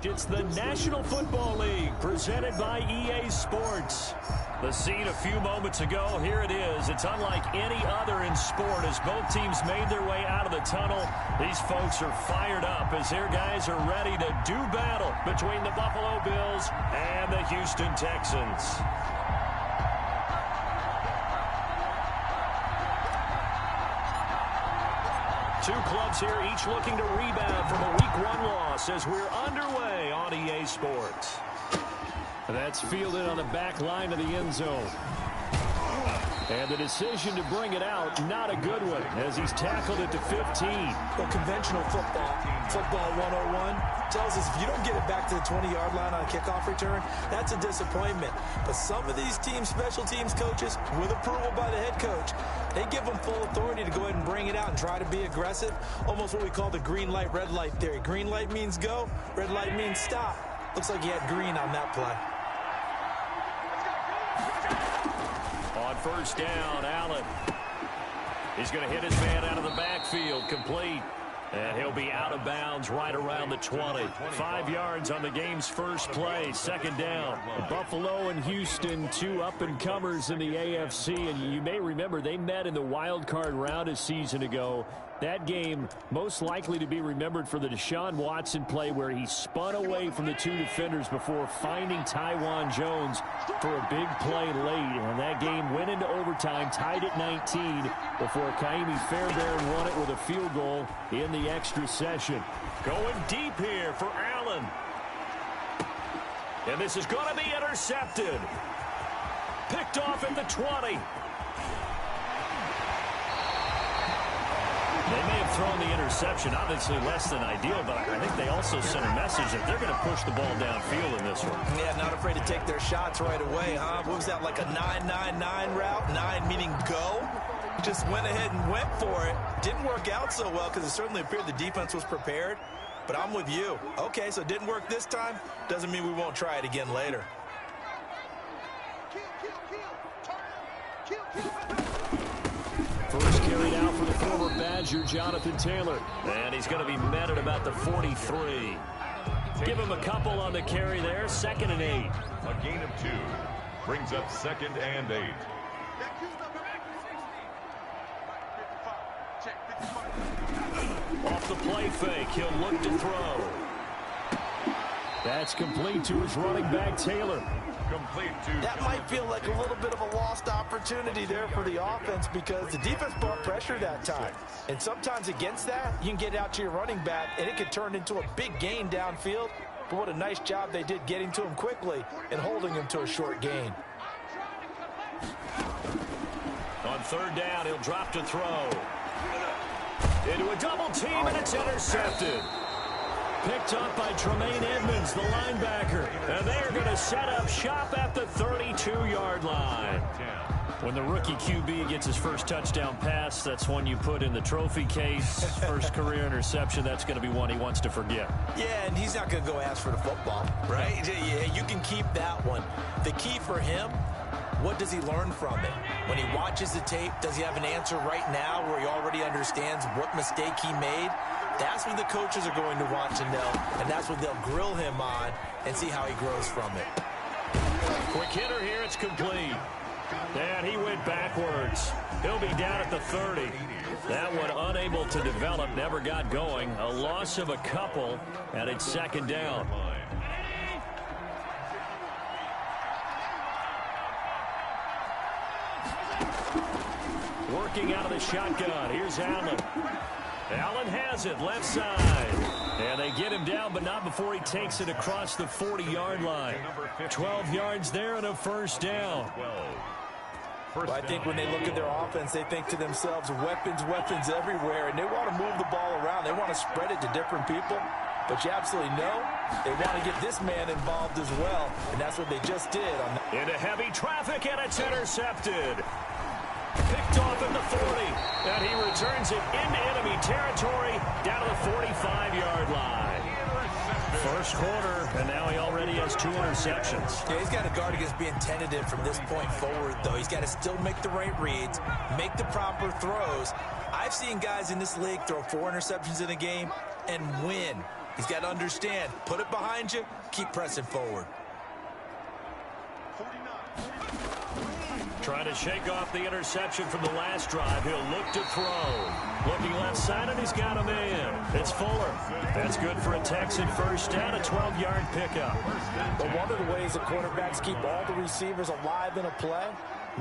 It's the National Football League presented by EA Sports. The scene a few moments ago, here it is. It's unlike any other in sport as both teams made their way out of the tunnel. These folks are fired up as their guys are ready to do battle between the Buffalo Bills and the Houston Texans. Two clubs here, each looking to rebound from a Week 1 loss as we're underway on EA Sports. That's fielded on the back line of the end zone. And the decision to bring it out, not a good one, as he's tackled it to 15. Well, conventional football 101, tells us if you don't get it back to the 20-yard line on a kickoff return, that's a disappointment. But some of these teams, special teams coaches, with approval by the head coach, they give them full authority to go ahead and bring it out and try to be aggressive. Almost what we call the green light, red light theory. Green light means go, red light means stop. Looks like he had green on that play. On first down, Allen. He's going to hit his man out of the backfield, complete. And he'll be out of bounds right around the 20. 5 yards on the game's first play, second down. Buffalo and Houston, two up-and-comers in the AFC. And you may remember they met in the wild card round a season ago. That game most likely to be remembered for the Deshaun Watson play where he spun away from the two defenders before finding Taiwan Jones for a big play late. And that game went into overtime, tied at 19 before Kaimi Fairbairn won it with a field goal in the extra session. Going deep here for Allen. And this is going to be intercepted. Picked off at the 20. They may have thrown the interception, obviously less than ideal, but I think they also sent a message that they're going to push the ball downfield in this one. Yeah, not afraid to take their shots right away, huh? What was that, like a 9-9-9 route? 9 meaning go? Just went ahead and went for it. Didn't work out so well because it certainly appeared the defense was prepared. But I'm with you. Okay, so it didn't work this time. Doesn't mean we won't try it again later. First carried out for the former Badger, Jonathan Taylor. And he's going to be met at about the 43. Give him a couple on the carry there. 2nd and 8. A gain of 2 brings up 2nd and 8. Off the play fake, he'll look to throw. That's complete to his running back, Taylor. That might feel like a little bit of a lost opportunity there for the offense because the defense brought pressure that time. And sometimes against that, you can get out to your running back, and it could turn into a big gain downfield. But what a nice job they did getting to him quickly and holding him to a short gain. On 3rd down, he'll drop to throw. Into a double team, and it's intercepted. Picked up by Tremaine Edmonds, the linebacker. And they are going to set up shop at the 32-yard line. When the rookie QB gets his first touchdown pass, that's one you put in the trophy case. First career interception, that's going to be one he wants to forget. Yeah, and he's not going to go ask for the football, right? Yeah, you can keep that one. The key for him, what does he learn from it? When he watches the tape, does he have an answer right now where he already understands what mistake he made? That's what the coaches are going to want to know, and that's what they'll grill him on and see how he grows from it. Quick hitter here, it's complete. And he went backwards. He'll be down at the 30. That one unable to develop, never got going. A loss of a couple, and it's 2nd down. Working out of the shotgun. Here's Allen. Allen has it, left side. And they get him down, but not before he takes it across the 40-yard line. 12 yards there and a first down. Well, I think when they look at their offense, they think to themselves, weapons everywhere, and they want to move the ball around. They want to spread it to different people. But you absolutely know they want to get this man involved as well, and that's what they just did. Into heavy traffic, and it's intercepted. Picked off at the 40, and he returns it into enemy territory down to the 45-yard line. First quarter, and now he already has 2 interceptions. Yeah, he's got to guard against being tentative from this point forward, though. He's got to still make the right reads, make the proper throws. I've seen guys in this league throw 4 interceptions in a game and win. He's got to understand, put it behind you, keep pressing forward. Trying to shake off the interception from the last drive. He'll look to throw. Looking left side, and he's got a man. It's Fuller. That's good for a Texan first down, a 12-yard pickup. But one of the ways the quarterbacks keep all the receivers alive in a play,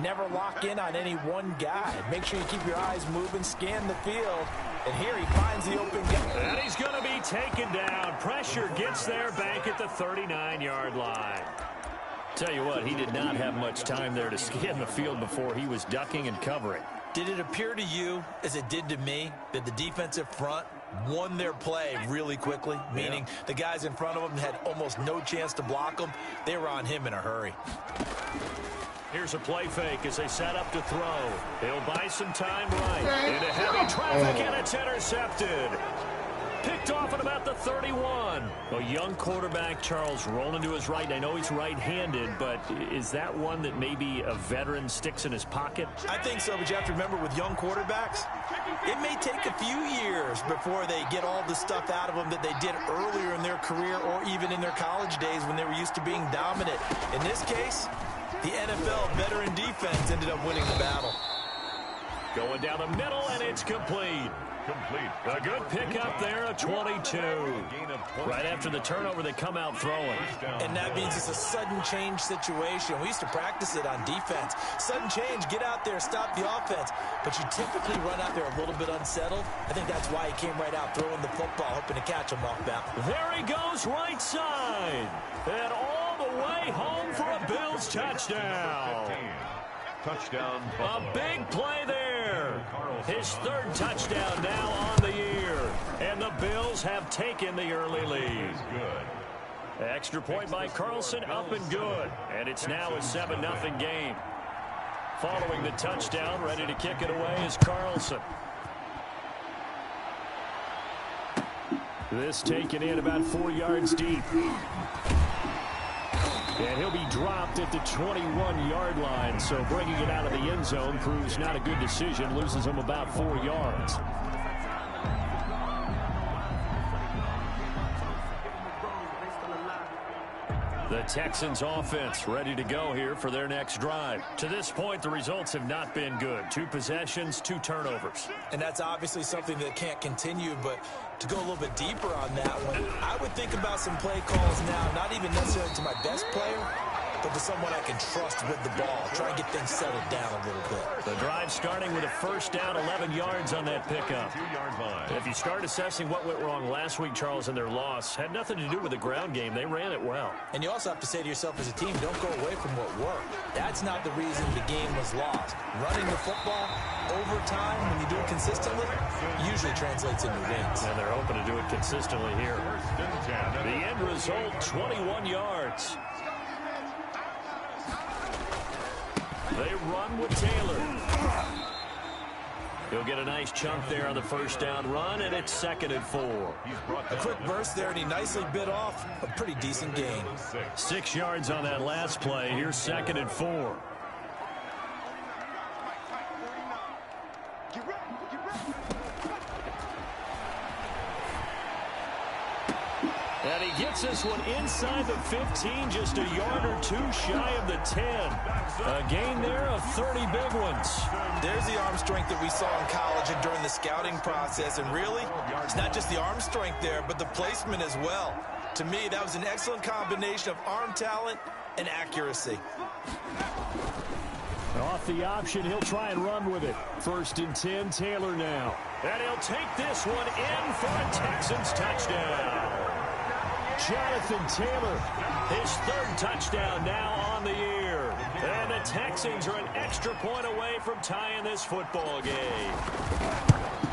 never lock in on any one guy. Make sure you keep your eyes moving, scan the field, and here he finds the open guy. And he's going to be taken down. Pressure gets there back at the 39-yard line. Tell you what, he did not have much time there to scan the field before he was ducking and covering. Did it appear to you, as it did to me, that the defensive front won their play really quickly? Meaning the guys in front of them had almost no chance to block him. They were on him in a hurry. Here's a play fake as they set up to throw. He'll buy some time right. Into heavy traffic, and it's intercepted. Picked off at about the 31. A young quarterback, Charles, rolling to his right. I know he's right-handed, but is that one that maybe a veteran sticks in his pocket? I think so, but you have to remember with young quarterbacks, it may take a few years before they get all the stuff out of them that they did earlier in their career or even in their college days when they were used to being dominant. In this case, the NFL veteran defense ended up winning the battle. Going down the middle, and it's complete. A good pickup there, a 22. Right after the turnover, they come out throwing. And that means it's a sudden change situation. We used to practice it on defense. Sudden change, get out there, stop the offense. But you typically run out there a little bit unsettled. I think that's why he came right out throwing the football, hoping to catch him off balance. There he goes, right side. And all the way home for a Bills touchdown. Touchdown. A big play there. His third touchdown now on the year. And the Bills have taken the early lead. Extra point by Carlson, up and good. And it's now a 7-0 game. Following the touchdown, ready to kick it away is Carlson. This taken in about 4 yards deep. And he'll be dropped at the 21-yard line, so bringing it out of the end zone proves not a good decision, loses him about 4 yards. The Texans offense ready to go here for their next drive. To this point, the results have not been good. 2 possessions, 2 turnovers. And that's obviously something that can't continue, but to go a little bit deeper on that one, I would think about some play calls now, not even necessarily to my best player, but to someone I can trust with the ball. Try and get things settled down a little bit. The drive starting with a first down, 11 yards on that pickup. If you start assessing what went wrong last week, Charles, in their loss, had nothing to do with the ground game. They ran it well. And you also have to say to yourself as a team, don't go away from what worked. That's not the reason the game was lost. Running the football over time, when you do it consistently, usually translates into wins. And they're hoping to do it consistently here. The end result, 21 yards. They run with Taylor. He'll get a nice chunk there on the first down run, and it's 2nd and 4. A quick burst there, and he nicely bit off a pretty decent gain. 6 yards on that last play. Here's 2nd and 4. And he gets this one inside the 15, just a yard or 2 shy of the 10. A gain there of 30 big ones. There's the arm strength that we saw in college and during the scouting process. And really, it's not just the arm strength there, but the placement as well. To me, that was an excellent combination of arm talent and accuracy. Off the option, he'll try and run with it. 1st and 10, Taylor now. And he'll take this one in for a Texans touchdown. Jonathan Taylor, his 3rd touchdown now on the year. And the Texans are an extra point away from tying this football game.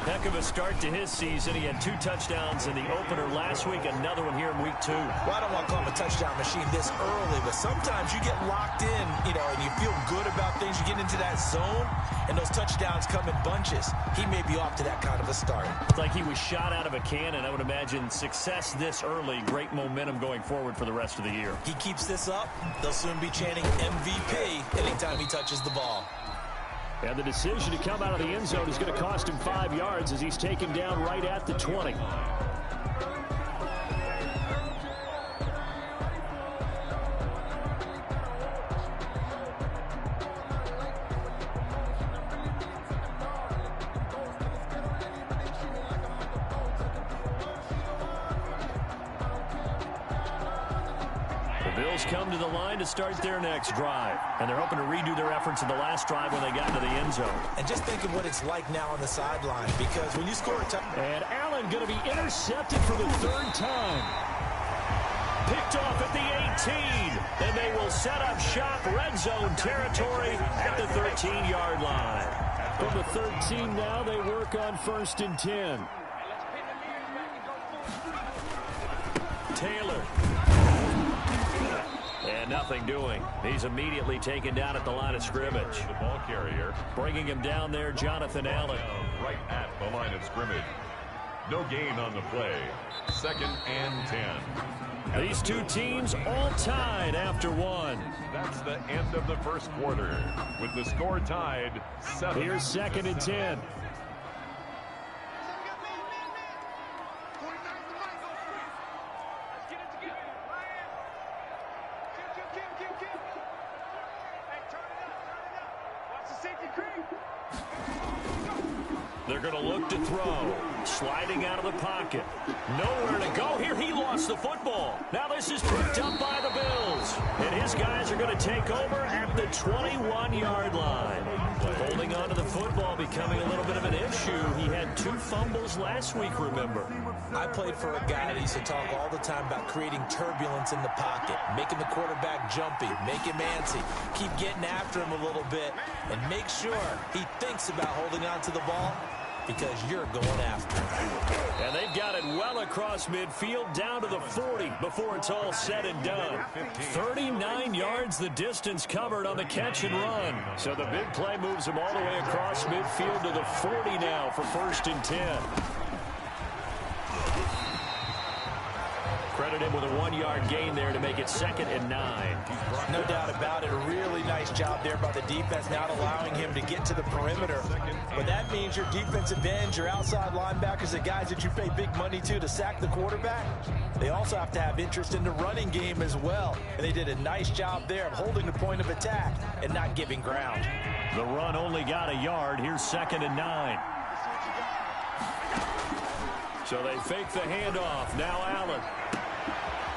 Heck of a start to his season. He had 2 touchdowns in the opener last week, another one here in week 2. Well, I don't want to call him a touchdown machine this early, but sometimes you get locked in, and you feel good about things. You get into that zone, and those touchdowns come in bunches. He may be off to that kind of a start. It's like he was shot out of a cannon. I would imagine success this early, great momentum going forward for the rest of the year. He keeps this up, they'll soon be chanting MVP anytime he touches the ball. And the decision to come out of the end zone is going to cost him 5 yards as he's taken down right at the 20. Bills come to the line to start their next drive, and they're hoping to redo their efforts in the last drive when they got into the end zone. And just think of what it's like now on the sideline, because when you score a touchdown. And Allen going to be intercepted for the third time. Picked off at the 18, and they will set up shop red zone territory at the 13-yard line. From the 13 now, they work on 1st and 10. Taylor. And nothing doing. He's immediately taken down at the line of scrimmage. The ball carrier. Bringing him down there, Jonathan Allen. Right at the line of scrimmage. No gain on the play. 2nd and 10. These two teams all tied after one. That's the end of the first quarter. With the score tied, 7. Here's 2nd and 10. They're going to look to throw. Sliding out of the pocket. Nowhere to go here. He lost the football. Now this is picked up by the Bills. And his guys are going to take over at the 21-yard line. Holding on to the football becoming a little bit of an issue. He had 2 fumbles last week, remember. I played for a guy that used to talk all the time about creating turbulence in the pocket, making the quarterback jumpy, make him antsy, keep getting after him a little bit, and make sure he thinks about holding on to the ball, because you're going after him. And they've got it well across midfield down to the 40 before it's all said and done. 39 yards the distance covered on the catch and run. So the big play moves him all the way across midfield to the 40 now for 1st and 10. Credit him with a 1-yard gain there to make it 2nd and 9. No doubt about it. A really nice job there by the defense, not allowing him to get to the perimeter. But that means your defensive ends, your outside linebackers, the guys that you pay big money to sack the quarterback, they also have to have interest in the running game as well. And they did a nice job there of holding the point of attack and not giving ground. The run only got a yard. Here's 2nd and 9. So they fake the handoff. Now Allen.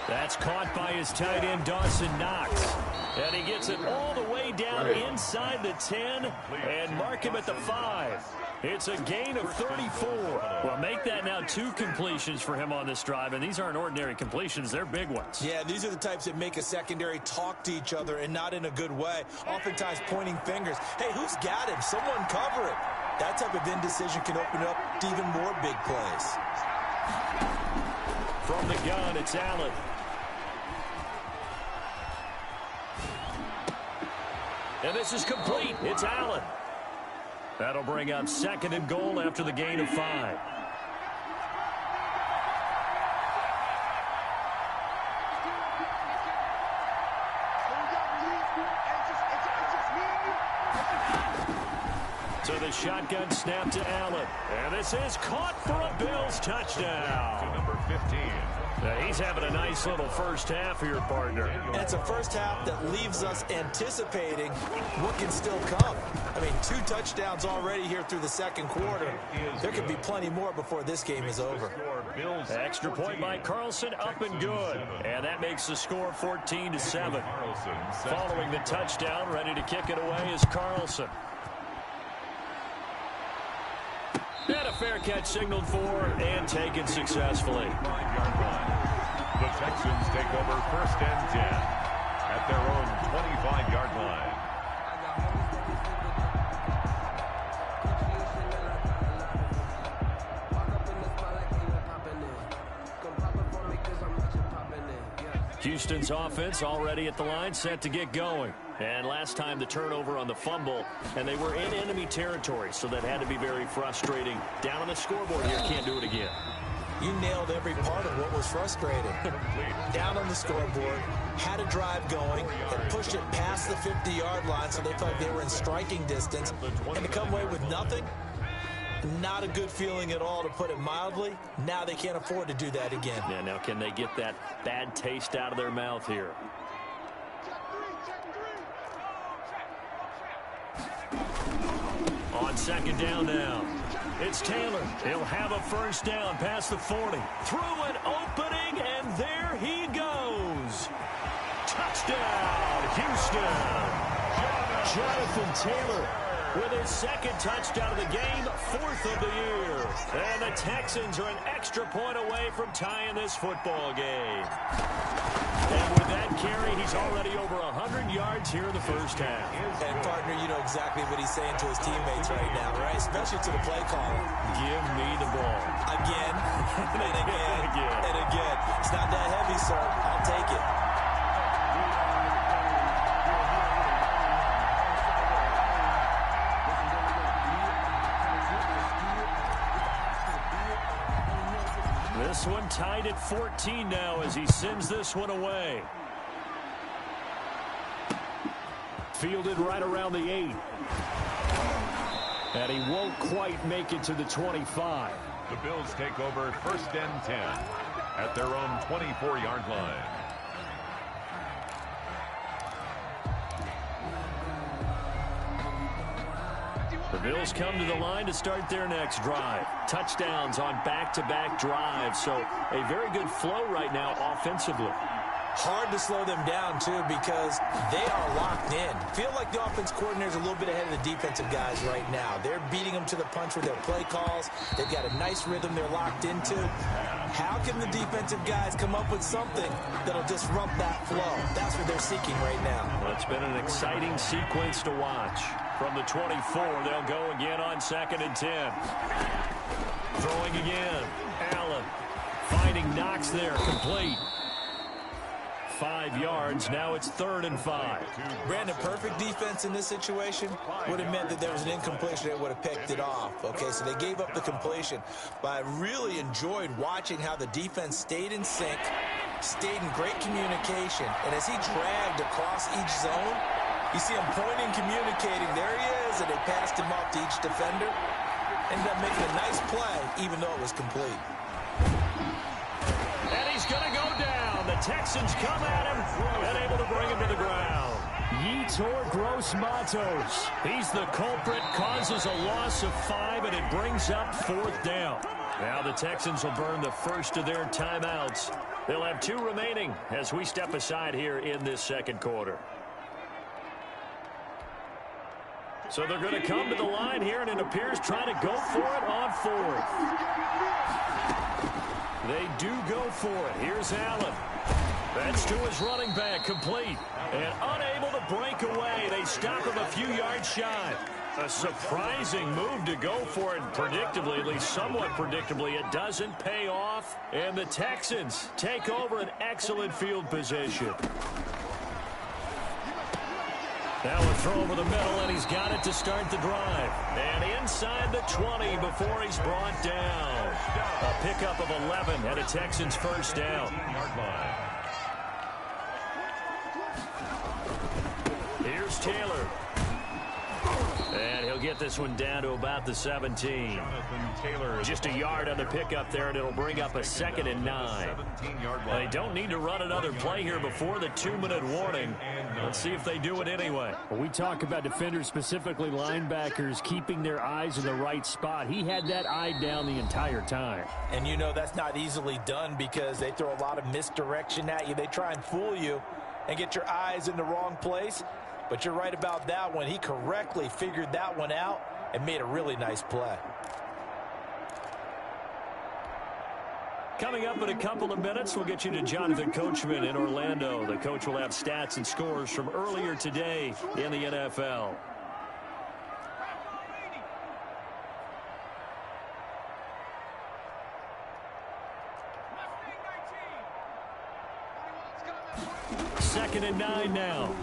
That's caught by his tight end, Dawson Knox. And he gets it all the way down inside the 10 and mark him at the 5. It's a gain of 34. Well, make that now 2 completions for him on this drive, and these aren't ordinary completions. They're big ones. Yeah, these are the types that make a secondary talk to each other, and not in a good way. Oftentimes pointing fingers. Hey, who's got him? Someone cover it. That type of indecision can open up to even more big plays. From the gun, it's Allen. And this is complete. It's Allen. That'll bring up 2nd and goal after the gain of 5. So the shotgun snap to Allen. And this is caught for a Bills touchdown. To number 15. Now he's having a nice little first half here, partner. And it's a first half that leaves us anticipating what can still come. I mean, 2 touchdowns already here through the second quarter. There could be plenty more before this game is over. Extra point by Carlson, up and good. And that makes the score 14-7. Following the touchdown, ready to kick it away is Carlson. And a fair catch signaled for and taken successfully. 5-yard line. The Texans take over 1st and 10 at their own 25-yard line. Houston's offense already at the line, set to get going. And last time the turnover on the fumble, and they were in enemy territory, so that had to be very frustrating. Down on the scoreboard here, can't do it again. You nailed every part of what was frustrating. Down on the scoreboard, had a drive going, and pushed it past the 50-yard line, so they felt they were in striking distance. And to come away with nothing, not a good feeling at all, to put it mildly. Now they can't afford to do that again. Yeah, now can they get that bad taste out of their mouth here? On 2nd down now. It's Taylor. He'll have a first down past the 40. Through an opening, and there he goes. Touchdown, Houston. Jonathan Taylor with his second touchdown of the game, 4th of the year. And the Texans are an extra point away from tying this football game. And with that carry, he's already over 100 yards here in the first half. And, partner, you know exactly what he's saying to his teammates right now, right? Especially to the play caller. Give me the ball. Again, and again, and again. It's not that heavy, sir. I'll take it. This one tied at 14 now as he sends this one away. Fielded right around the 8. And he won't quite make it to the 25. The Bills take over 1st and 10 at their own 24-yard line. The Bills come to the line to start their next drive. Touchdowns on back-to-back drives, so a very good flow right now offensively. Hard to slow them down, too, because they are locked in. Feel like the offense coordinator is a little bit ahead of the defensive guys right now. They're beating them to the punch with their play calls. They've got a nice rhythm they're locked into. How can the defensive guys come up with something that'll disrupt that flow? That's what they're seeking right now. Well, it's been an exciting sequence to watch. From the 24, they'll go again on 2nd and 10. Throwing again. Allen finding Knox there, complete. 5 yards. Now it's 3rd and 5. Brandon, perfect defense in this situation would have meant that there was an incompletion. They would have picked it off. Okay, so they gave up the completion. But I really enjoyed watching how the defense stayed in sync, stayed in great communication. And as he dragged across each zone, you see him pointing, communicating. There he is, and they passed him off to each defender. Ended up making a nice play, even though it was complete. And he's going to go down. The Texans come at him and able to bring him to the ground. Yetur Gross-Matos. He's the culprit, causes a loss of 5, and it brings up 4th down. Now the Texans will burn the first of their timeouts. They'll have 2 remaining as we step aside here in this second quarter. So they're going to come to the line here, and it appears trying to go for it on 4th. They do go for it. Here's Allen. That's to his running back, complete. And unable to break away. They stop him a few yards shy. A surprising move to go for it. Predictably, at least somewhat predictably, it doesn't pay off. And the Texans take over an excellent field position. Now a throw over the middle, and he's got it to start the drive. And inside the 20 before he's brought down. A pickup of 11 and a Texans first down. Here's Taylor. And he'll get this one down to about the 17. Just a yard on the pickup there, and it'll bring up a 2nd and 9. They don't need to run another play here before the 2-minute warning. Let's see if they do it anyway. Well, we talk about defenders, specifically linebackers, keeping their eyes in the right spot. He had that eye down the entire time. And you know that's not easily done because they throw a lot of misdirection at you. They try and fool you and get your eyes in the wrong place. But you're right about that one. He correctly figured that one out and made a really nice play. Coming up in a couple of minutes, we'll get you to Jonathan Coachman in Orlando. The coach will have stats and scores from earlier today in the NFL. Second and 9 now.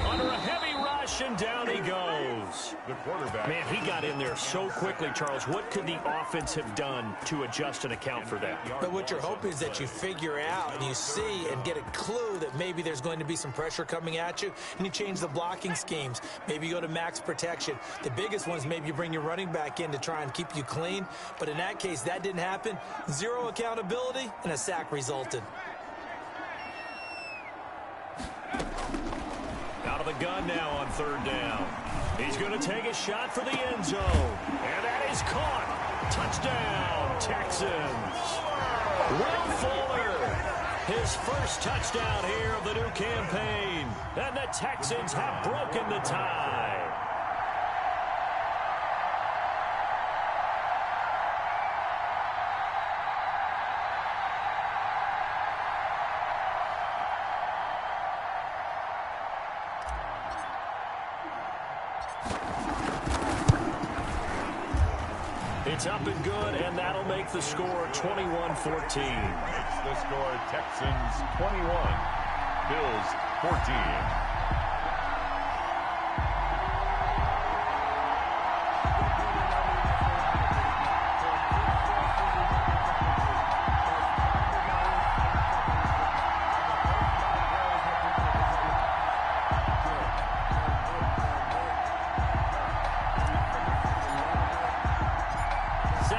Under a heavy rush, and down he goes. The quarterback. Man, he got in there so quickly, Charles. What could the offense have done to adjust and account for that? But what you're hoping is that you figure out and you see and get a clue that maybe there's going to be some pressure coming at you, and you change the blocking schemes. Maybe you go to max protection. The biggest ones, maybe you bring your running back in to try and keep you clean. But in that case, that didn't happen. 0 accountability, and a sack resulted. Out of the gun now on 3rd down. He's going to take a shot for the end zone. And that is caught. Touchdown, Texans. Will Fuller His first touchdown here of the new campaign. And the Texans have broken the tie. It's up and good, and that'll make the score 21-14. Makes the score Texans 21, Bills 14.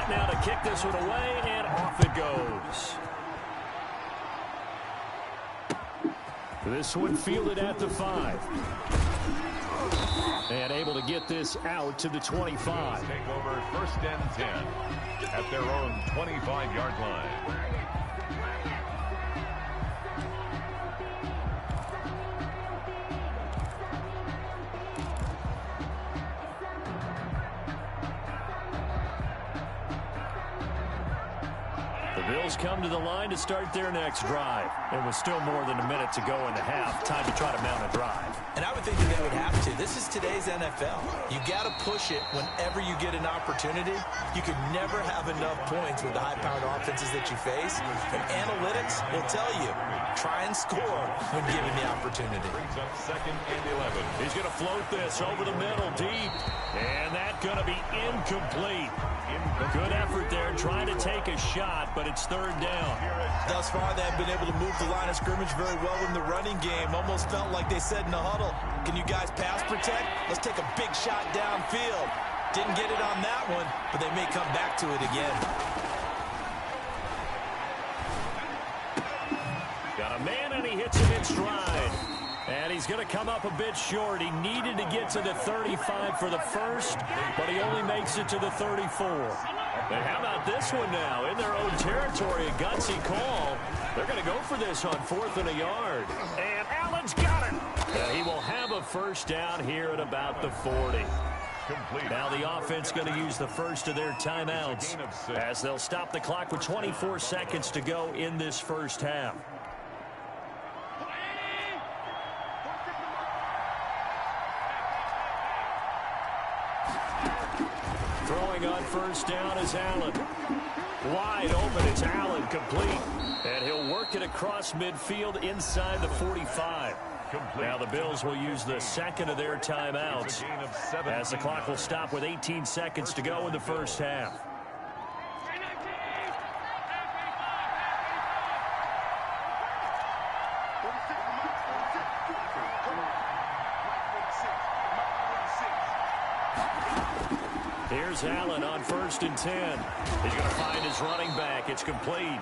Now to kick this one away, and off it goes. This one fielded at the 5. And able to get this out to the 25. Take over first and 10 at their own 25-yard line. Bills come to the line to start their next drive. And with still more than a minute to go in the half, time to try to mount a drive. And I would think that they would have to. This is today's NFL. You got to push it whenever you get an opportunity. You could never have enough points with the high-powered offenses that you face. And analytics will tell you, try and score when given the opportunity. Brings up second and 11. He's going to float this over the middle deep. And that's going to be incomplete. Good effort there trying to take a shot, but it's third down. Thus far, they have been able to move the line of scrimmage very well in the running game. Almost felt like they said in the huddle, can you guys pass protect? Let's take a big shot downfield. Didn't get it on that one, but they may come back to it again. Got a man, and he hits him in stride. And he's going to come up a bit short. He needed to get to the 35 for the first, but he only makes it to the 34. And how about this one now? In their own territory, a gutsy call. They're going to go for this on 4th and a yard. And Allen's got it. And he will have a first down here at about the 40. Complete. Now the offense going to use the first of their timeouts as they'll stop the clock with 24 seconds to go in this first half. Throwing on first down is Allen. Wide open, it's Allen, complete. And he'll work it across midfield inside the 45. Now the Bills will use the second of their timeouts as the clock will stop with 18 seconds to go in the first half. Here's Allen on 1st and 10. He's going to find his running back. It's complete.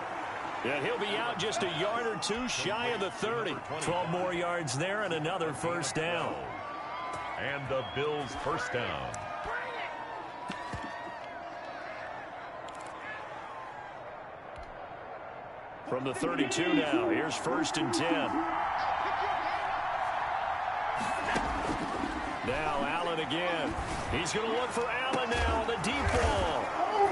And he'll be out just a yard or two shy of the 30. 12 more yards there and another first down. And the Bills first down. From the 32 now, here's 1st and 10. Now Allen again. He's going to look for Allen now on the deep ball.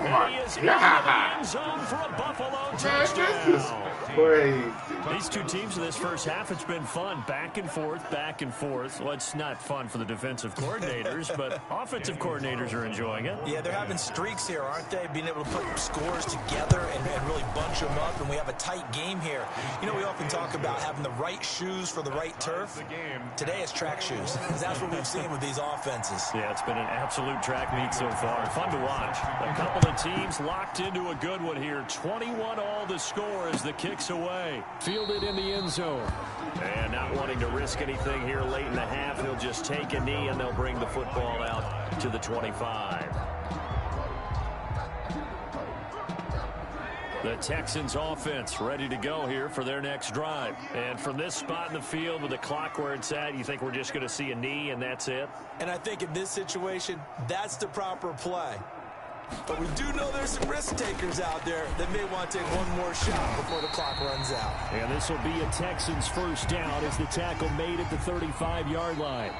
And he is in the end zone for a Buffalo touchdown. This is crazy. These two teams in this first half, it's been fun. Back and forth, back and forth. Well, it's not fun for the defensive coordinators, but offensive coordinators are enjoying it. Yeah, they're having streaks here, aren't they? Being able to put scores together and really bunch them up, and we have a tight game here. You know, we often talk about having the right shoes for the right turf. Today it's track shoes. That's what we've seen with these offenses. Yeah, it's been an absolute track meet so far. Fun to watch. A couple of teams locked into a good one here. 21 all the score as the kick's away. Fielded in the end zone. And not wanting to risk anything here late in the half, he'll just take a knee and they'll bring the football out to the 25. The Texans offense ready to go here for their next drive. And from this spot in the field with the clock where it's at, you think we're just going to see a knee and that's it? And I think in this situation, that's the proper play. But we do know there's some risk takers out there that may want to take one more shot before the clock runs out. And this will be a Texans first down as the tackle made at the 35-yard line.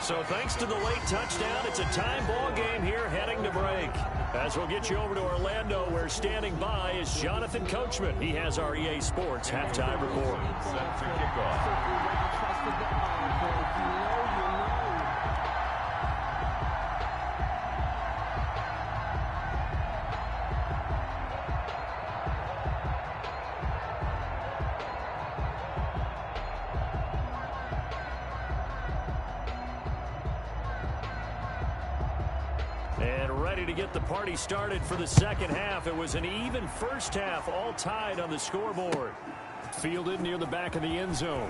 So thanks to the late touchdown, it's a time ball game here heading to break. As we'll get you over to Orlando, where standing by is Jonathan Coachman. He has our EA Sports halftime report. Set to kick off. And ready to get the party started for the second half. It was an even first half, all tied on the scoreboard. Fielded near the back of the end zone.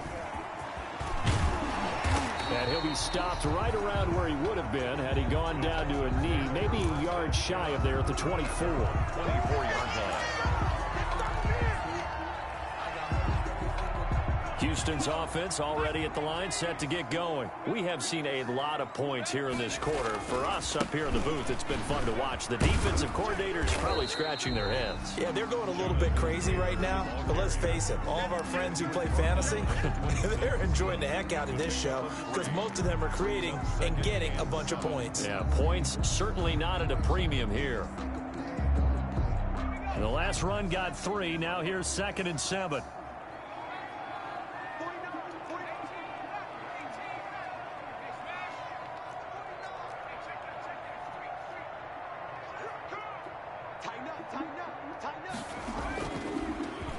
And he'll be stopped right around where he would have been had he gone down to a knee, maybe a yard shy of there at the 24. 24-yard line. Houston's offense already at the line, set to get going. We have seen a lot of points here in this quarter. For us up here in the booth, it's been fun to watch. The defensive coordinators probably scratching their heads. Yeah, they're going a little bit crazy right now. But let's face it, all of our friends who play fantasy, they're enjoying the heck out of this show because most of them are creating and getting a bunch of points. Yeah, points certainly not at a premium here. And the last run got 3. Now here's 2nd and 7.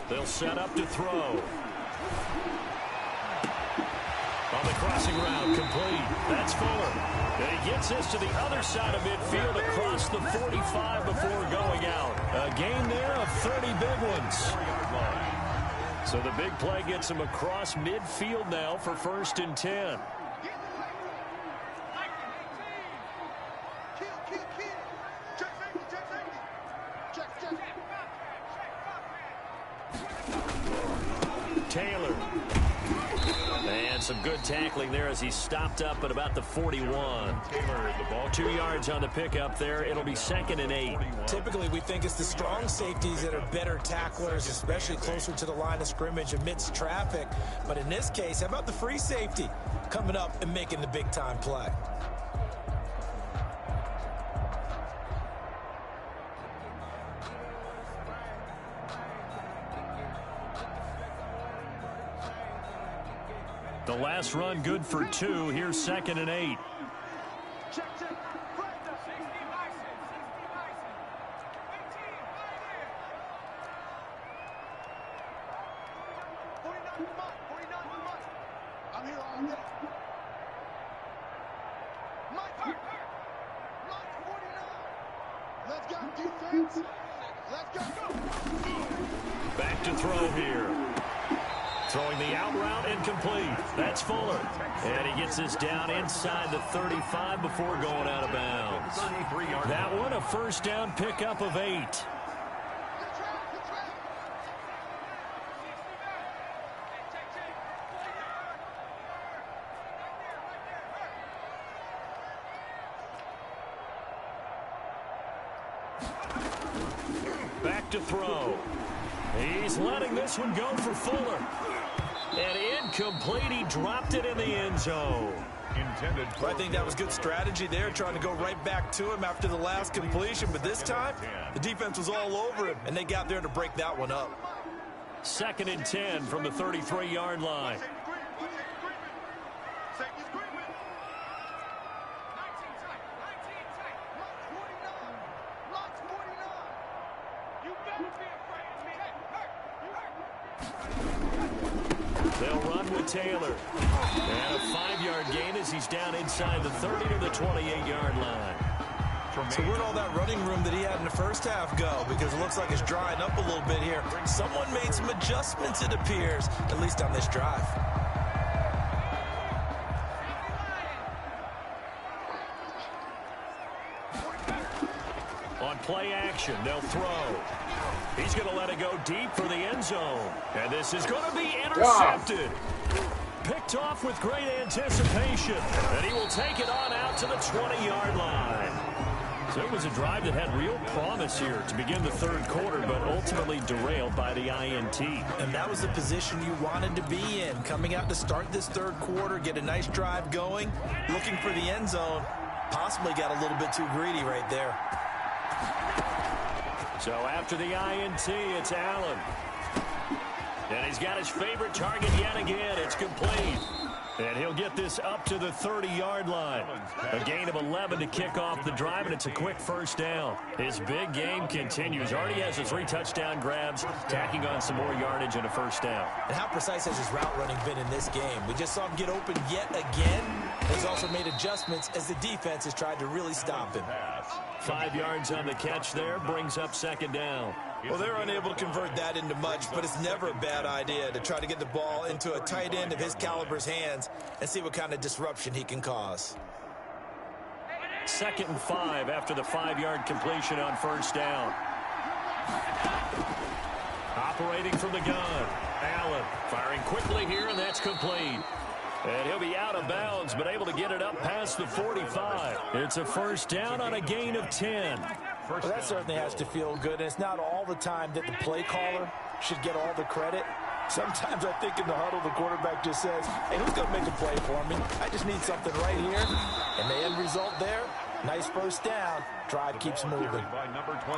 They'll set up to throw. On the crossing route, complete. That's Fuller. And he gets this to the other side of midfield across the 45 before going out. A gain there of 30 big ones. So the big play gets him across midfield now for 1st and 10. Taylor. And some good tackling there as he stopped up at about the 41. Taylor, the ball 2 yards on the pickup there. It'll be 2nd and 8. Typically, we think it's the strong safeties that are better tacklers, especially closer to the line of scrimmage amidst traffic. But in this case, how about the free safety coming up and making the big-time play? The last run good for 2. Here's 2nd and 8. I'm here all day. Let's go, defense. Let's go. Back to throw here. Throwing the out route incomplete. That's Fuller. And he gets this down inside the 35 before going out of bounds. That one a first down pickup of 8. Back to throw. He's letting this one go for Fuller. And incomplete. He dropped it in the end zone. intended. I think that was good strategy there, trying to go right back to him after the last completion. But this time, the defense was all over him, and they got there to break that one up. 2nd and 10 from the 33-yard line. They'll run with Taylor. And a 5-yard gain as he's down inside the 30 to the 28-yard line. So where'd all that running room that he had in the first half go? Because it looks like it's drying up a little bit here. Someone made some adjustments, it appears, at least on this drive. On play action, they'll throw. He's going to let it go deep for the end zone. And this is going to be intercepted. Picked off with great anticipation. And he will take it on out to the 20-yard line. So it was a drive that had real promise here to begin the third quarter, but ultimately derailed by the INT. And that was the position you wanted to be in. Coming out to start this third quarter, get a nice drive going, looking for the end zone. Possibly got a little bit too greedy right there. So after the INT, it's Allen. And he's got his favorite target yet again. It's complete. And he'll get this up to the 30-yard line. A gain of 11 to kick off the drive, and it's a quick first down. His big game continues. Already has the 3 touchdown grabs, tacking on some more yardage and a first down. And how precise has his route running been in this game? We just saw him get open yet again. He's also made adjustments as the defense has tried to really stop him. 5 yards on the catch there, brings up second down. Well, they're unable to convert that into much, but it's never a bad idea to try to get the ball into a tight end of his caliber's hands and see what kind of disruption he can cause. 2nd and 5 after the 5-yard completion on first down. Operating from the gun. Allen firing quickly here, and that's complete. And he'll be out of bounds, but able to get it up past the 45. It's a first down on a gain of 10. Well, that certainly has to feel good, and it's not all the time that the play caller should get all the credit. Sometimes I think in the huddle, the quarterback just says, hey, who's going to make a play for me? I just need something right here. And the end result there, nice first down. Drive keeps moving.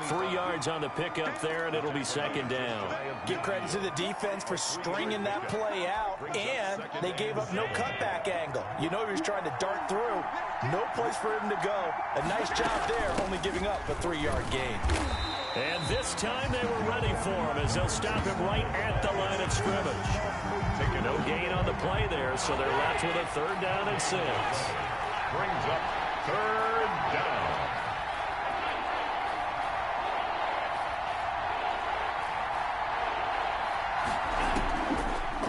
3 yards on the pickup there, and it'll be second down. Give credit to the defense for stringing that play out, and they gave up no cutback angle. You know he was trying to dart through. No place for him to go. A nice job there, only giving up a 3-yard gain. And this time they were ready for him as they'll stop him right at the line of scrimmage. No gain on the play there, so they're left with a 3rd down and 6. Brings up 3rd down.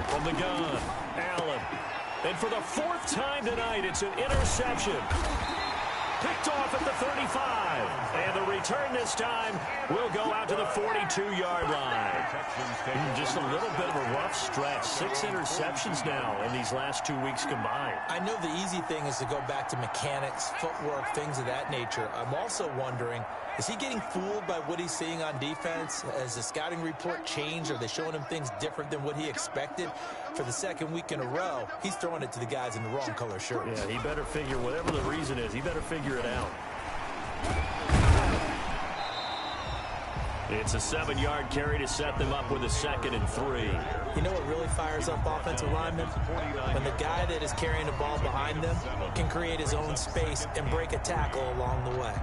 From the gun, Allen. And for the 4th time tonight, it's an interception. Picked off at the 35. And the return this time will go out to the 42-yard line. Just a little bit of a rough stretch. 6 interceptions now in these last 2 weeks combined. I know the easy thing is to go back to mechanics, footwork, things of that nature. I'm also wondering, is he getting fooled by what he's seeing on defense? Has the scouting report changed? Are they showing him things different than what he expected? For the 2nd week in a row, he's throwing it to the guys in the wrong color shirts. Yeah, he better figure, whatever the reason is, he better figure it out. It's a 7-yard carry to set them up with a 2nd and 3. You know what really fires up offensive linemen? When the guy that is carrying the ball behind them can create his own space and break a tackle along the way.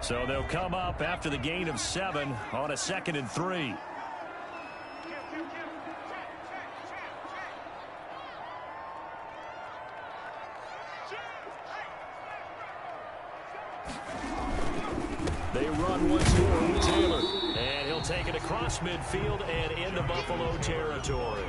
So they'll come up after the gain of 7 on a 2nd and 3. They run once more. Taylor. And he'll take it across midfield and into Buffalo territory.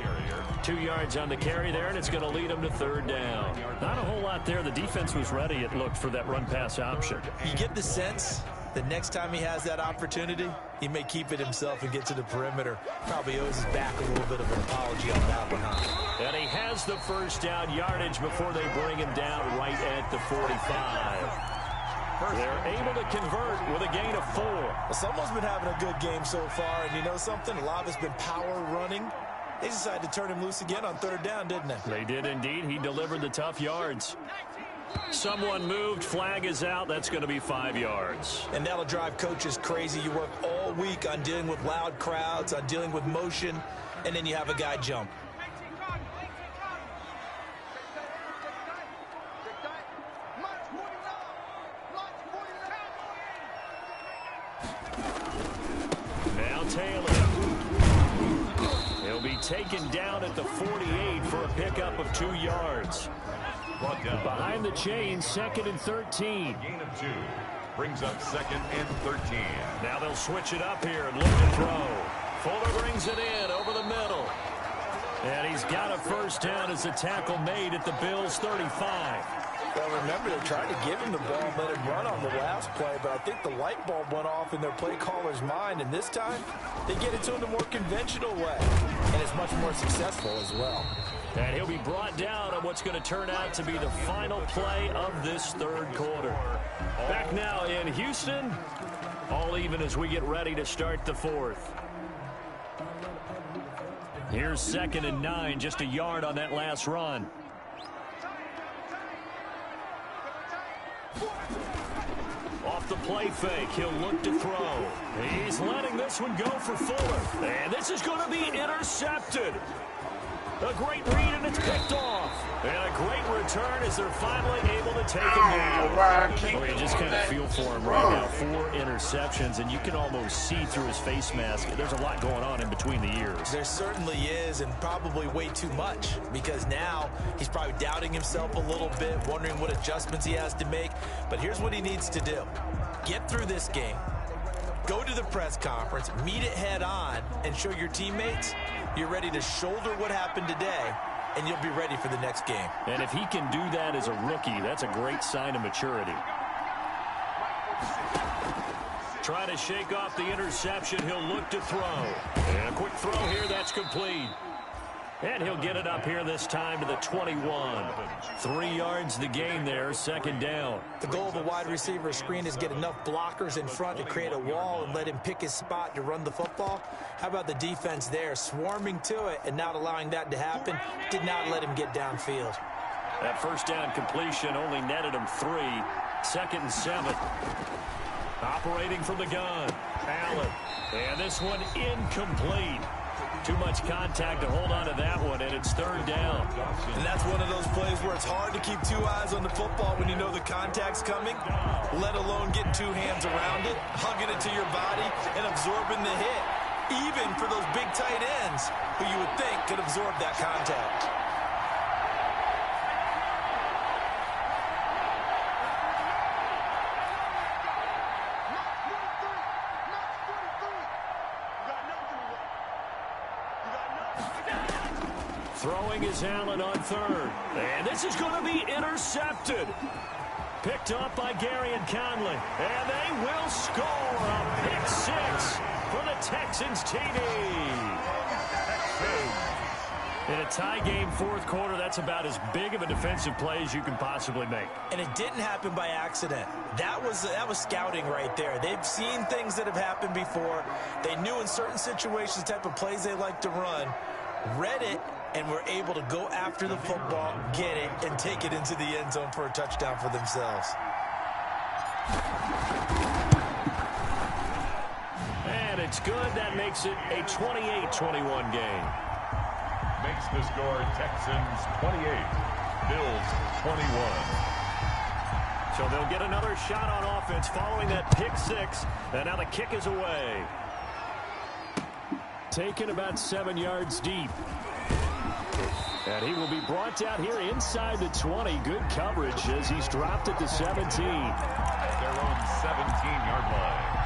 2 yards on the carry there, and it's going to lead them to 3rd down. Not a whole lot there. The defense was ready, it looked, for that run-pass option. You get the sense that next time he has that opportunity, he may keep it himself and get to the perimeter. Probably owes his back a little bit of an apology on that one. And he has the first down yardage before they bring him down right at the 45. They're able to convert with a gain of 4. Well, someone's been having a good game so far, and you know something? A lot of it's been power running. They decided to turn him loose again on 3rd down, didn't they? They did indeed. He delivered the tough yards. Someone moved. Flag is out. That's going to be 5 yards. And that'll drive coaches crazy. You work all week on dealing with loud crowds, on dealing with motion, and then you have a guy jump. Now Taylor. He'll be taken down at the 48 for a pickup of 2 yards. Behind the chains, 2nd and 13. Gain of 2. Brings up 2nd and 13. Now they'll switch it up here and look to throw. Fuller brings it in over the middle. And he's got a first down as the tackle made at the Bills' 35. Well, remember, they tried to give him the ball and let him run on the last play, but I think the light bulb went off in their play caller's mind, and this time, they get it to him the more conventional way. And as much much more successful as well. And he'll be brought down on what's going to turn out to be the final play of this third quarter. Back now in Houston, all even as we get ready to start the fourth. Here's 2nd and 9, just a yard on that last run. Off the play fake, he'll look to throw. He's letting this one go for Fuller. And this is going to be intercepted. A great read, and it's picked off. And a great return as they're finally able to take him down. Well, you just kind of feel for him right now. 4 interceptions, and you can almost see through his face mask. There's a lot going on in between the ears. There certainly is, and probably way too much, because now he's probably doubting himself a little bit, wondering what adjustments he has to make. But here's what he needs to do. Get through this game. Go to the press conference, meet it head on, and show your teammates you're ready to shoulder what happened today, and you'll be ready for the next game. And if he can do that as a rookie, that's a great sign of maturity. Try to shake off the interception. He'll look to throw. And a quick throw here. That's complete. And he'll get it up here this time to the 21. 3 yards the gain there, 2nd down. The goal of a wide receiver screen is get enough blockers in front to create a wall and let him pick his spot to run the football. How about the defense there, swarming to it and not allowing that to happen? Did not let him get downfield. That first down completion only netted him 3. 2nd and 7. Operating from the gun, Allen. And this one incomplete. Too much contact to hold on to that one, and it's 3rd down. And that's one of those plays where it's hard to keep 2 eyes on the football when you know the contact's coming, let alone getting 2 hands around it, hugging it to your body, and absorbing the hit, even for those big tight ends who you would think could absorb that contact. Throwing is Allen on 3rd. And this is going to be intercepted. Picked up by Gary and Conley. And they will score a pick 6 for the Texans TD. In a tie game 4th quarter, that's about as big of a defensive play as you can possibly make. And it didn't happen by accident. That was scouting right there. They've seen things that have happened before. They knew in certain situations the type of plays they like to run, read it, and were able to go after the football, get it, and take it into the end zone for a touchdown for themselves. And it's good. That makes it a 28-21 game. Makes the score Texans 28, Bills 21. So they'll get another shot on offense following that pick 6. And now the kick is away. Taken about 7 yards deep. And he will be brought down here inside the 20. Good coverage as he's dropped at the 17. At their own 17-yard line.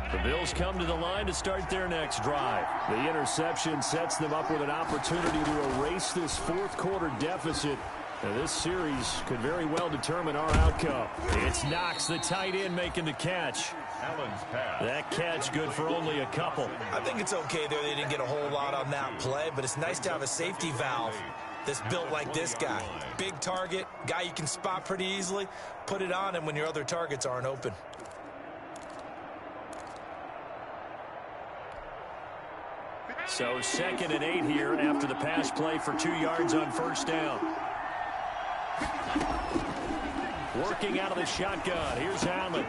The Bills come to the line to start their next drive. The interception sets them up with an opportunity to erase this 4th quarter deficit. Now, this series could very well determine our outcome. It's Knox, the tight end, making the catch. Allen's pass. That catch good for only a couple. I think it's okay there. They didn't get a whole lot on that play, but it's nice to have a safety valve that's built like this guy. Big target, guy you can spot pretty easily. Put it on him when your other targets aren't open. So 2nd and 8 here after the pass play for 2 yards on 1st down. Working out of the shotgun. Here's Allen.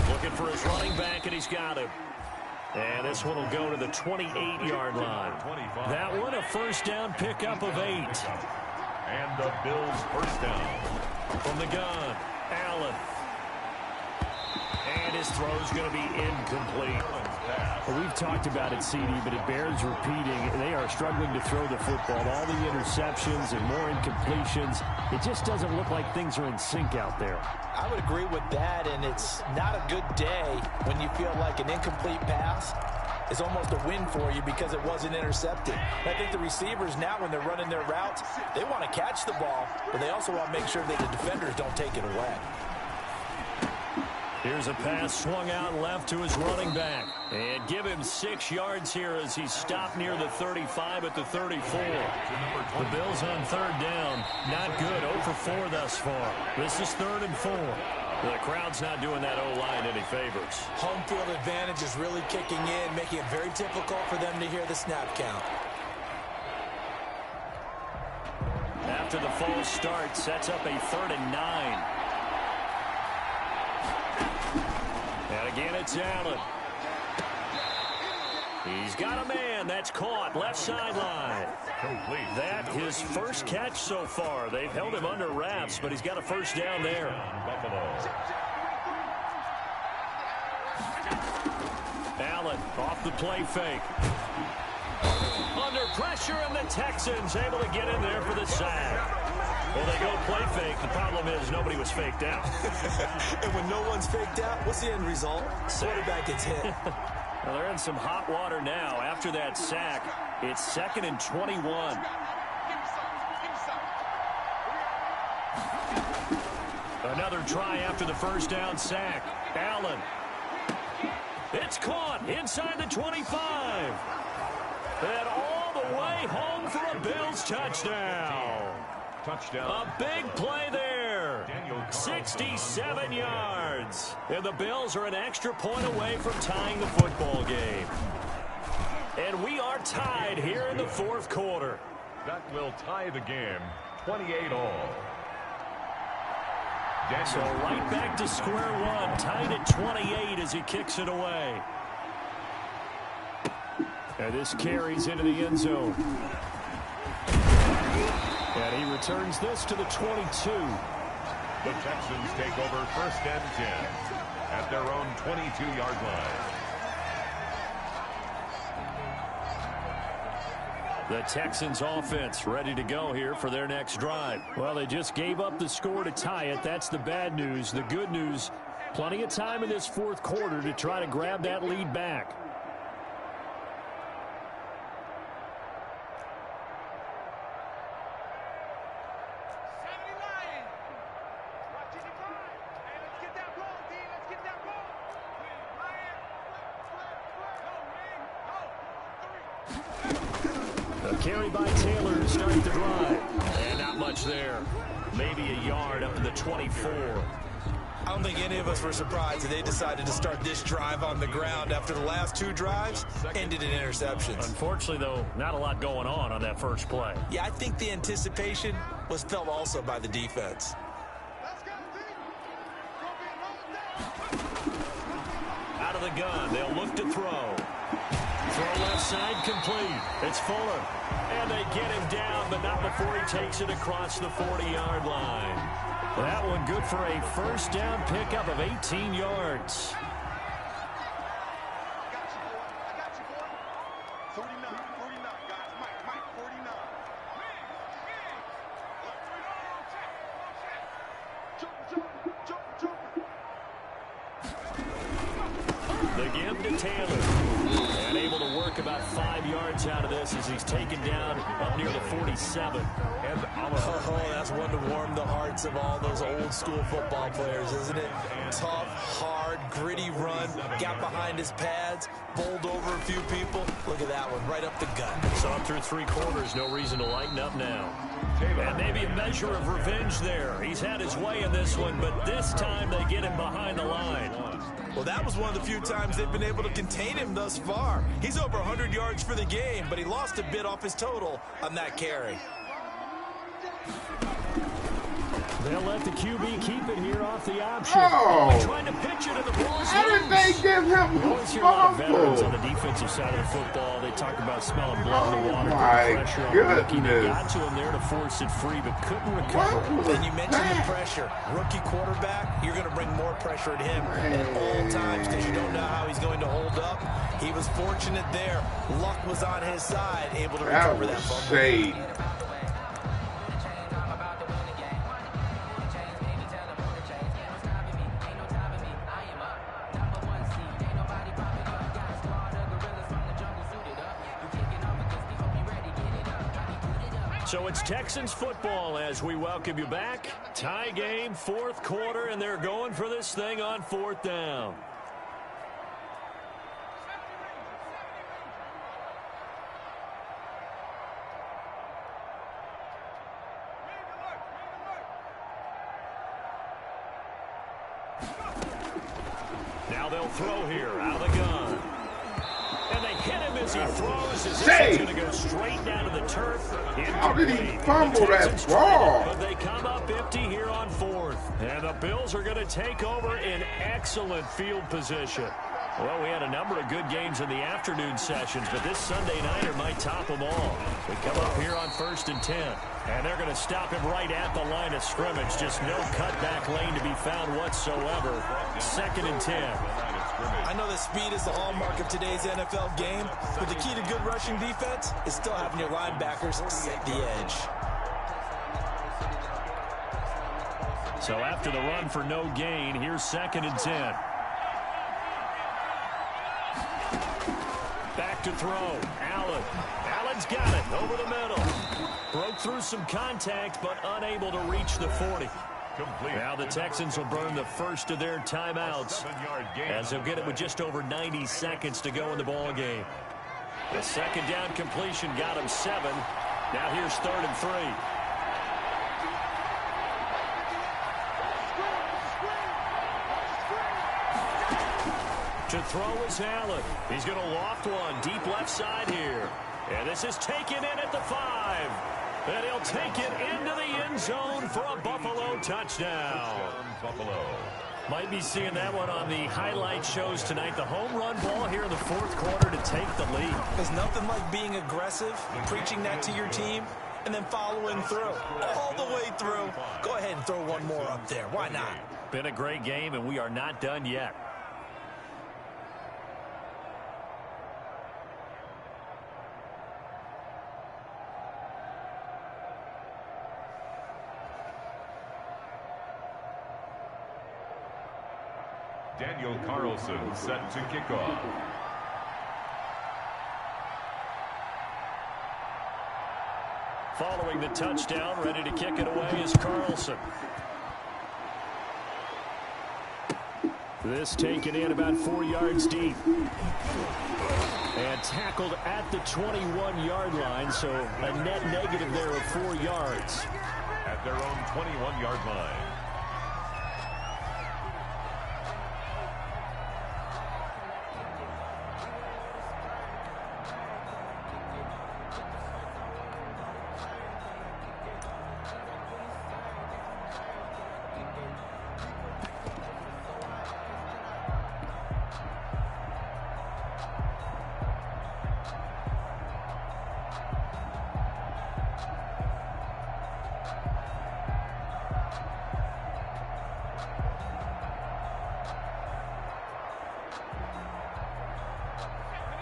Looking for his running back, and he's got him. And this one will go to the 28-yard line. That one a 1st down pickup of 8. And the Bills' 1st down. From the gun, Allen. And his throw's going to be incomplete. Well, we've talked about it, CD, but it bears repeating. They are struggling to throw the football. All the interceptions and more incompletions. It just doesn't look like things are in sync out there. I would agree with that, and it's not a good day when you feel like an incomplete pass is almost a win for you because it wasn't intercepted. And I think the receivers now, when they're running their routes, they want to catch the ball, but they also want to make sure that the defenders don't take it away. Here's a pass swung out left to his running back. And give him 6 yards here as he's stopped near the 35 at the 34. The Bills on 3rd down. Not good. 0 for 4 thus far. This is 3rd and 4. The crowd's not doing that O-line any favors. Home field advantage is really kicking in, making it very difficult for them to hear the snap count. After the false start, sets up a 3rd and 9. And again, it's Allen. He's got a man. That's caught. Left sideline. Complete. That his first catch so far. They've held him under wraps, but he's got a first down there. Buffalo. Allen off the play fake. Under pressure, and the Texans able to get in there for the sack. Well, they go play fake. The problem is nobody was faked out. And when no one's faked out, what's the end result? Quarterback gets hit. Well, they're in some hot water now. After that sack, it's 2nd and 21. Another try after the first down sack. Allen. It's caught inside the 25. And all the way home for a Bills touchdown. Touchdown. A big play there. 67 yards. And the Bills are an extra point away from tying the football game. And we are tied here in the 4th quarter. That will tie the game 28-all. So right back to square one. Tied at 28 as he kicks it away. And this carries into the end zone. And he returns this to the 22. The Texans take over 1st and 10 at their own 22-yard line. The Texans offense ready to go here for their next drive. Well, they just gave up the score to tie it. That's the bad news. The good news, plenty of time in this 4th quarter to try to grab that lead back. Carry by Taylor to start the drive. And not much there. Maybe a yard up to the 24. I don't think any of us were surprised that they decided to start this drive on the ground after the last 2 drives ended in interceptions. Unfortunately, though, not a lot going on that first play. Yeah, I think the anticipation was felt also by the defense. Out of the gun, they'll look to throw. Throw left side complete. It's Fuller. And they get him down, but not before he takes it across the 40-yard line. That one good for a first down pickup of 18 yards. The give to Taylor. And able to work about 5 yards out of this as he's taken down up near the 47. And oh, that's one to warm the hearts of all those old school football players, isn't it? Tough, hard, gritty run, got behind his pads, bowled over a few people. Look at that one, right up the gut. So up through 3 quarters, no reason to lighten up now. And maybe a measure of revenge there. He's had his way in this one, but this time they get him behind the line. Well, that was one of the few times they've been able to contain him thus far. He's over 100 yards for the game, but he lost a bit off his total on that carry. They'll let the QB keep it here off the option. Oh! Trying to pitch it, and the ball's How did they give him You the always hear a lot of veterans on fumble? the defensive side of the football. They talk about smelling blood in the water. my Pressure on the rookie. They goodness. got to him there to force it free, but couldn't recover. What was And you mentioned the that? pressure. Rookie quarterback, you're going to bring more pressure at him at all times because you don't know how he's going to hold up. He was fortunate there. Luck was on his side, able to That recover was that fumble. shade. So it's Texans football as we welcome you back. Tie game, fourth quarter, and they're going for this thing on fourth down. Now they'll throw here out of the gun. And they hit him as he throws. As he's going to go straight down to the turf. How did he fumble that ball? But they come up empty here on fourth. And the Bills are going to take over in excellent field position. Well, we had a number of good games in the afternoon sessions, but this Sunday nighter might top them all. We come up here on 1st and 10. And they're going to stop him right at the line of scrimmage. Just no cutback lane to be found whatsoever. 2nd and 10. I know that speed is the hallmark of today's NFL game, but the key to good rushing defense is still having your linebackers set the edge. So after the run for no gain, here's 2nd and 10. Back to throw. Allen. Allen's got it over the middle. Broke through some contact, but unable to reach the 40. Complete. Now the Texans will burn the first of their timeouts as they'll get it with just over 90 seconds to go in the ball game. The second down completion got him 7. Now here's 3rd and 3. To throw is Allen. He's going to loft one deep left side here. And this is taken in at the 5. And he'll take it into the end zone for a Buffalo touchdown. Might be seeing that one on the highlight shows tonight. The home run ball here in the fourth quarter to take the lead. There's nothing like being aggressive, preaching that to your team, and then following through. All the way through. Go ahead and throw one more up there. Why not? Been a great game, and we are not done yet. Daniel Carlson set to kick off. Following the touchdown, ready to kick it away is Carlson. This taken in about 4 yards deep. And tackled at the 21-yard line, so a net negative there of 4 yards. At their own 21-yard line.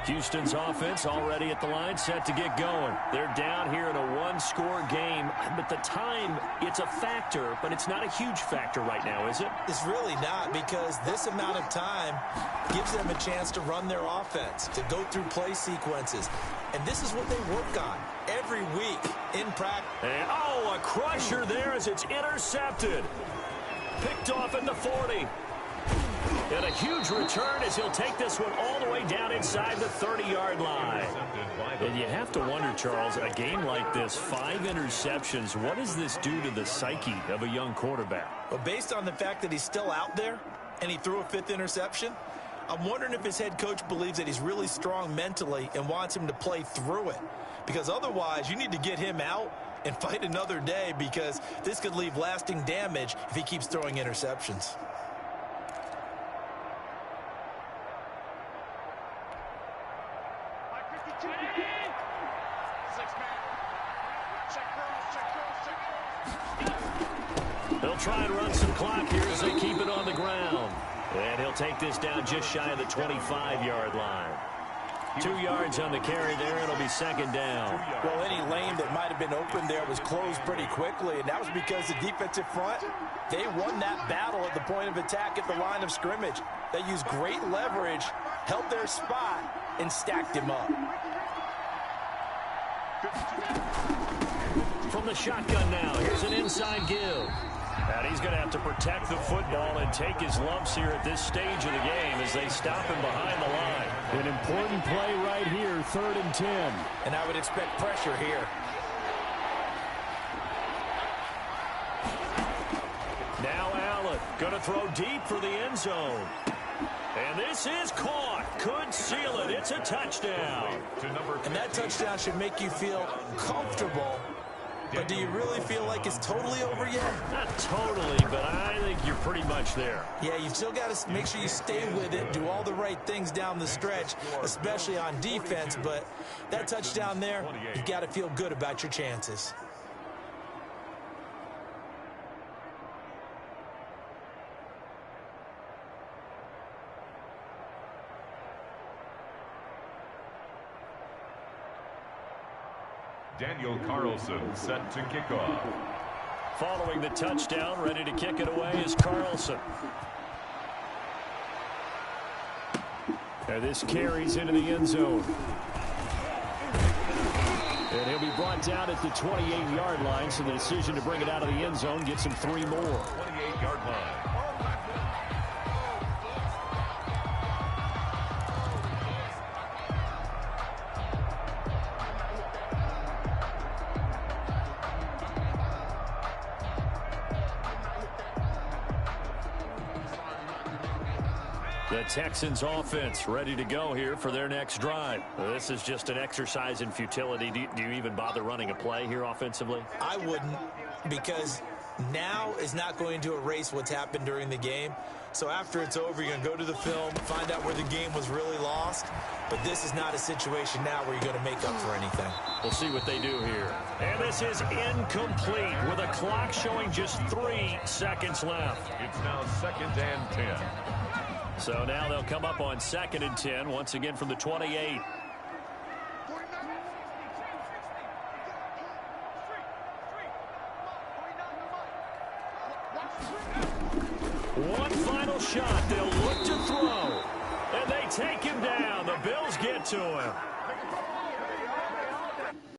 Houston's offense already at the line, set to get going. They're down here in a one-score game, but the time, it's a factor, but it's not a huge factor right now, is it? It's really not, because this amount of time gives them a chance to run their offense, to go through play sequences. And this is what they work on every week in practice. And, oh, a crusher there as it's intercepted. Picked off at the 40. And a huge return as he'll take this one all the way down inside the 30-yard line. And you have to wonder, Charles, a game like this, 5 interceptions, what does this do to the psyche of a young quarterback? Well, based on the fact that he's still out there and he threw a 5th interception, I'm wondering if his head coach believes that he's really strong mentally and wants him to play through it. Because otherwise, you need to get him out and fight another day, because this could leave lasting damage if he keeps throwing interceptions. They'll try and run some clock here as they keep it on the ground. And he'll take this down just shy of the 25-yard line. 2 yards on the carry there. It'll be second down. Well, any lane that might have been open there was closed pretty quickly, and that was because the defensive front, they won that battle at the point of attack at the line of scrimmage. They used great leverage, held their spot, and stacked him up. the shotgun now. Here's an inside give. And he's going to have to protect the football and take his lumps here at this stage of the game as they stop him behind the line. An important play right here, 3rd and 10. And I would expect pressure here. Now Allen going to throw deep for the end zone. And this is caught. Could seal it. It's a touchdown. And that touchdown should make you feel comfortable. But do you really feel like it's totally over yet? Not totally, but I think you're pretty much there. Yeah, you've still got to make sure you stay with it, do all the right things down the stretch, especially on defense. But that touchdown there, you've got to feel good about your chances. Daniel Carlson set to kick off. Following the touchdown, ready to kick it away is Carlson. And this carries into the end zone. And he'll be brought down at the 28-yard line, so the decision to bring it out of the end zone gets him 3 more. 28-yard line. The Texans offense ready to go here for their next drive. This is just an exercise in futility. Do you even bother running a play here offensively? I wouldn't, because now is not going to erase what's happened during the game. So after it's over, you're going to go to the film, find out where the game was really lost. But this is not a situation now where you're going to make up for anything. We'll see what they do here. And this is incomplete with a clock showing just 3 seconds left. It's now 2nd and 10. So now they'll come up on 2nd and 10, once again from the 28. One final shot. They'll look to throw. And they take him down. The Bills get to him.